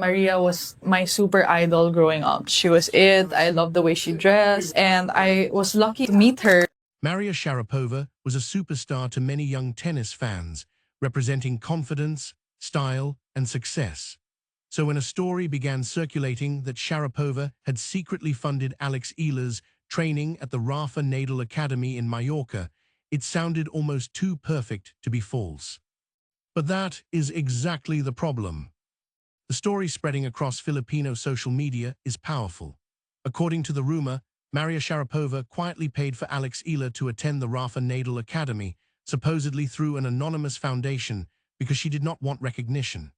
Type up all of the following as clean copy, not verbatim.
Maria was my super idol growing up. She was it. I loved the way she dressed, and I was lucky to meet her. Maria Sharapova was a superstar to many young tennis fans, representing confidence, style, and success. So when a story began circulating that Sharapova had secretly funded Alex Eala's training at the Rafa Nadal Academy in Mallorca, it sounded almost too perfect to be false. But that is exactly the problem. The story spreading across Filipino social media is powerful. According to the rumor, Maria Sharapova quietly paid for Alex Eala to attend the Rafa Nadal Academy, supposedly through an anonymous foundation, because she did not want recognition.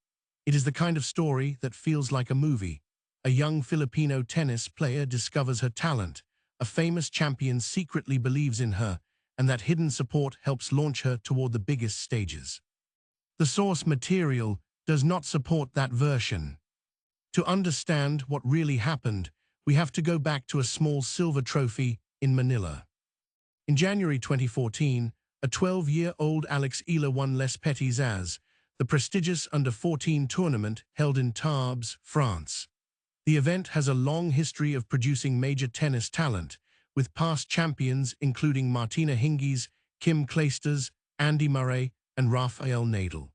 It is the kind of story that feels like a movie. A young Filipino tennis player discovers her talent, a famous champion secretly believes in her, and that hidden support helps launch her toward the biggest stages. The source material does not support that version. To understand what really happened, we have to go back to a small silver trophy in Manila. In January 2014, a 12-year-old Alex Eala won Les Petits As, the prestigious under-14 tournament held in Tarbes, France. The event has a long history of producing major tennis talent, with past champions including Martina Hingis, Kim Clijsters, Andy Murray, and Rafael Nadal.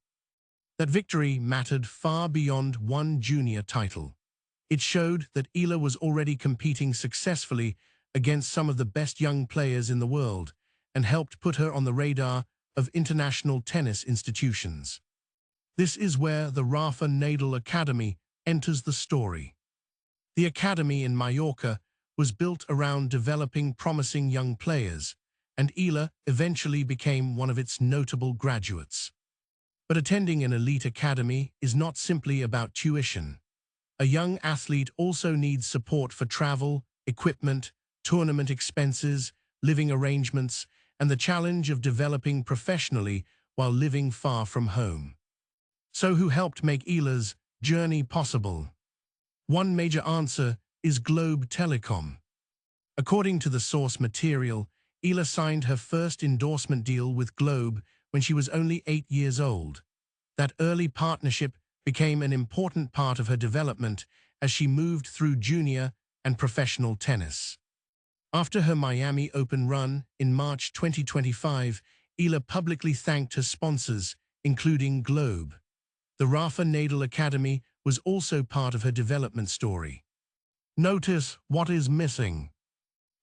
That victory mattered far beyond one junior title. It showed that Eala was already competing successfully against some of the best young players in the world and helped put her on the radar of international tennis institutions. This is where the Rafa Nadal Academy enters the story. The academy in Mallorca was built around developing promising young players, and Eala eventually became one of its notable graduates. But attending an elite academy is not simply about tuition. A young athlete also needs support for travel, equipment, tournament expenses, living arrangements, and the challenge of developing professionally while living far from home. So who helped make Eala's journey possible? One major answer is Globe Telecom. According to the source material, Eala signed her first endorsement deal with Globe when she was only 8 years old. That early partnership became an important part of her development as she moved through junior and professional tennis. After her Miami Open run in March 2025, Eala publicly thanked her sponsors, including Globe. The Rafa Nadal Academy was also part of her development story. Notice what is missing.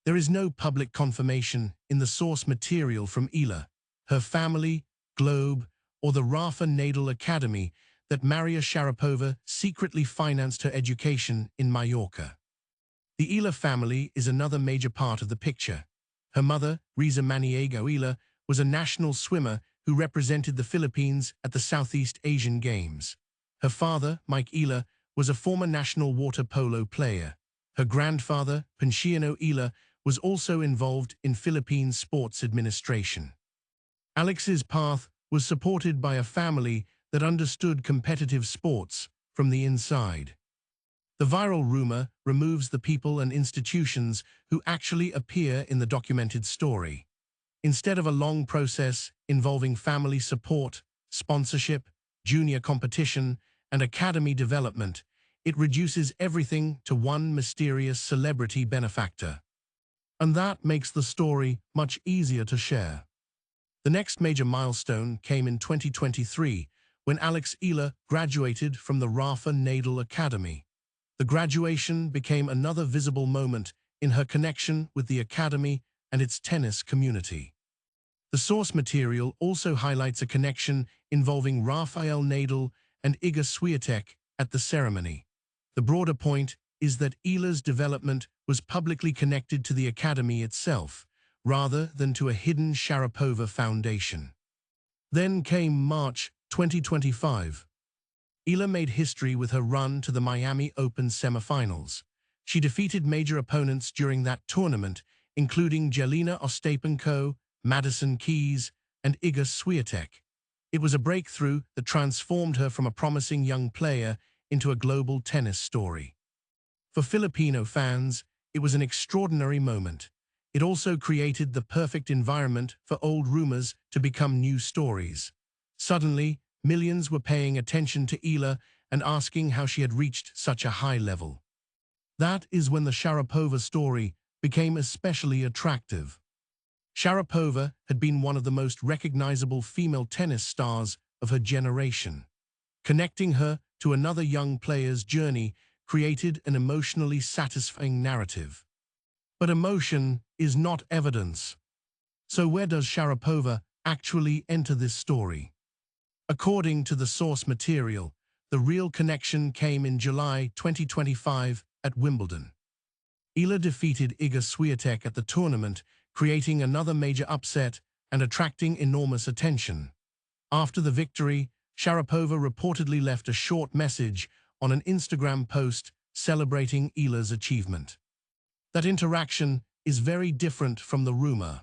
There is no public confirmation in the source material from Eala, her family, Globe, or the Rafa Nadal Academy that Maria Sharapova secretly financed her education in Mallorca. The Eala family is another major part of the picture. Her mother, Riza Maniego Eala, was a national swimmer who represented the Philippines at the Southeast Asian Games. Her father, Mike Eala, was a former national water polo player. Her grandfather, Ponciano Eala, was also involved in Philippine sports administration. Alex's path was supported by a family that understood competitive sports from the inside. The viral rumor removes the people and institutions who actually appear in the documented story. Instead of a long process involving family support, sponsorship, junior competition, and academy development, it reduces everything to one mysterious celebrity benefactor. And that makes the story much easier to share. The next major milestone came in 2023, when Alex Eala graduated from the Rafa Nadal Academy. The graduation became another visible moment in her connection with the academy and its tennis community. The source material also highlights a connection involving Rafael Nadal and Iga Swiatek at the ceremony. The broader point is that Eala's development was publicly connected to the academy itself, rather than to a hidden Sharapova foundation. Then came March 2025. Eala made history with her run to the Miami Open semifinals. She defeated major opponents during that tournament, including Jelena Ostapenko, Madison Keys, and Iga Swiatek. It was a breakthrough that transformed her from a promising young player into a global tennis story. For Filipino fans, it was an extraordinary moment. It also created the perfect environment for old rumors to become new stories. Suddenly, millions were paying attention to Eala and asking how she had reached such a high level. That is when the Sharapova story became especially attractive. Sharapova had been one of the most recognizable female tennis stars of her generation. Connecting her to another young player's journey created an emotionally satisfying narrative. But emotion is not evidence. So where does Sharapova actually enter this story? According to the source material, the real connection came in July 2025 at Wimbledon. Eala defeated Iga Swiatek at the tournament, creating another major upset and attracting enormous attention. After the victory, Sharapova reportedly left a short message on an Instagram post celebrating Eala's achievement. That interaction is very different from the rumor.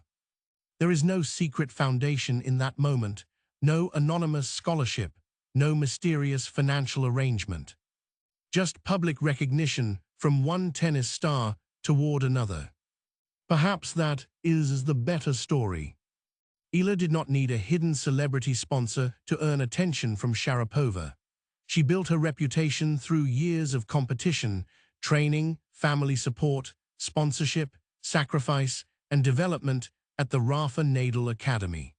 There is no secret foundation in that moment, no anonymous scholarship, no mysterious financial arrangement. Just public recognition from one tennis star toward another. Perhaps that is the better story. Eala did not need a hidden celebrity sponsor to earn attention from Sharapova. She built her reputation through years of competition, training, family support, sponsorship, sacrifice, and development at the Rafa Nadal Academy.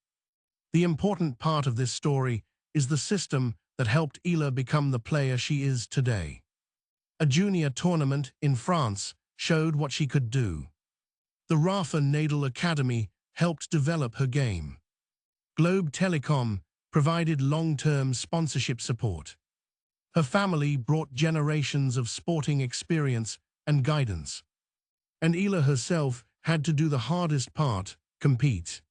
The important part of this story is the system that helped Eala become the player she is today. A junior tournament in France showed what she could do. The Rafa Nadal Academy helped develop her game. Globe Telecom provided long-term sponsorship support. Her family brought generations of sporting experience and guidance. And Eala herself had to do the hardest part, compete.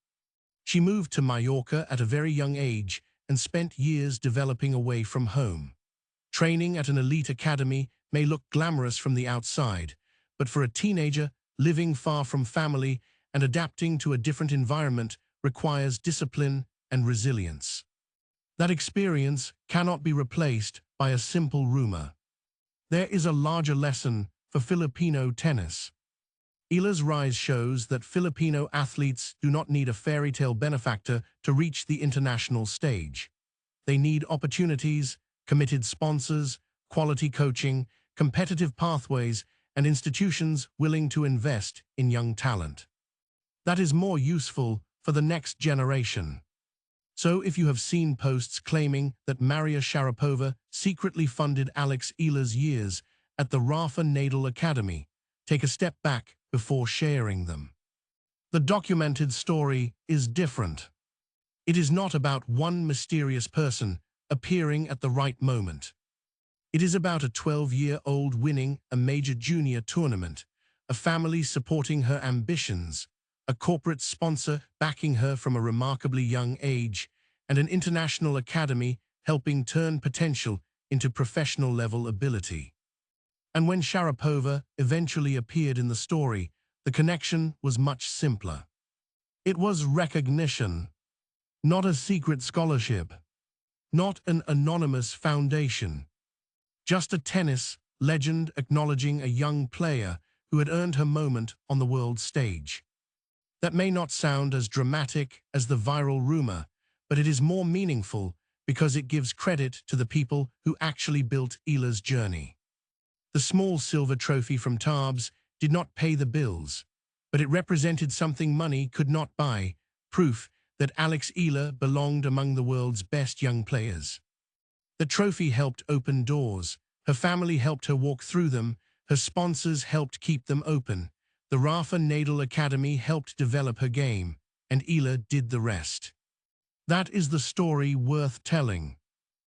She moved to Mallorca at a very young age and spent years developing away from home. Training at an elite academy may look glamorous from the outside, but for a teenager, living far from family and adapting to a different environment requires discipline and resilience. That experience cannot be replaced by a simple rumor. There is a larger lesson for Filipino tennis. Eala's rise shows that Filipino athletes do not need a fairy tale benefactor to reach the international stage. They need opportunities, committed sponsors, quality coaching, competitive pathways, and institutions willing to invest in young talent. That is more useful for the next generation. So if you have seen posts claiming that Maria Sharapova secretly funded Alex Eala's years at the Rafa Nadal Academy, take a step back before sharing them. The documented story is different. It is not about one mysterious person appearing at the right moment. It is about a 12-year-old winning a major junior tournament, a family supporting her ambitions, a corporate sponsor backing her from a remarkably young age, and an international academy helping turn potential into professional-level ability. And when Sharapova eventually appeared in the story, the connection was much simpler. It was recognition, not a secret scholarship, not an anonymous foundation. Just a tennis legend acknowledging a young player who had earned her moment on the world stage. That may not sound as dramatic as the viral rumor, but it is more meaningful because it gives credit to the people who actually built Eala's journey. The small silver trophy from Tarbes did not pay the bills, but it represented something money could not buy, proof that Alex Eala belonged among the world's best young players. The trophy helped open doors, her family helped her walk through them, her sponsors helped keep them open, the Rafa Nadal Academy helped develop her game, and Eala did the rest. That is the story worth telling.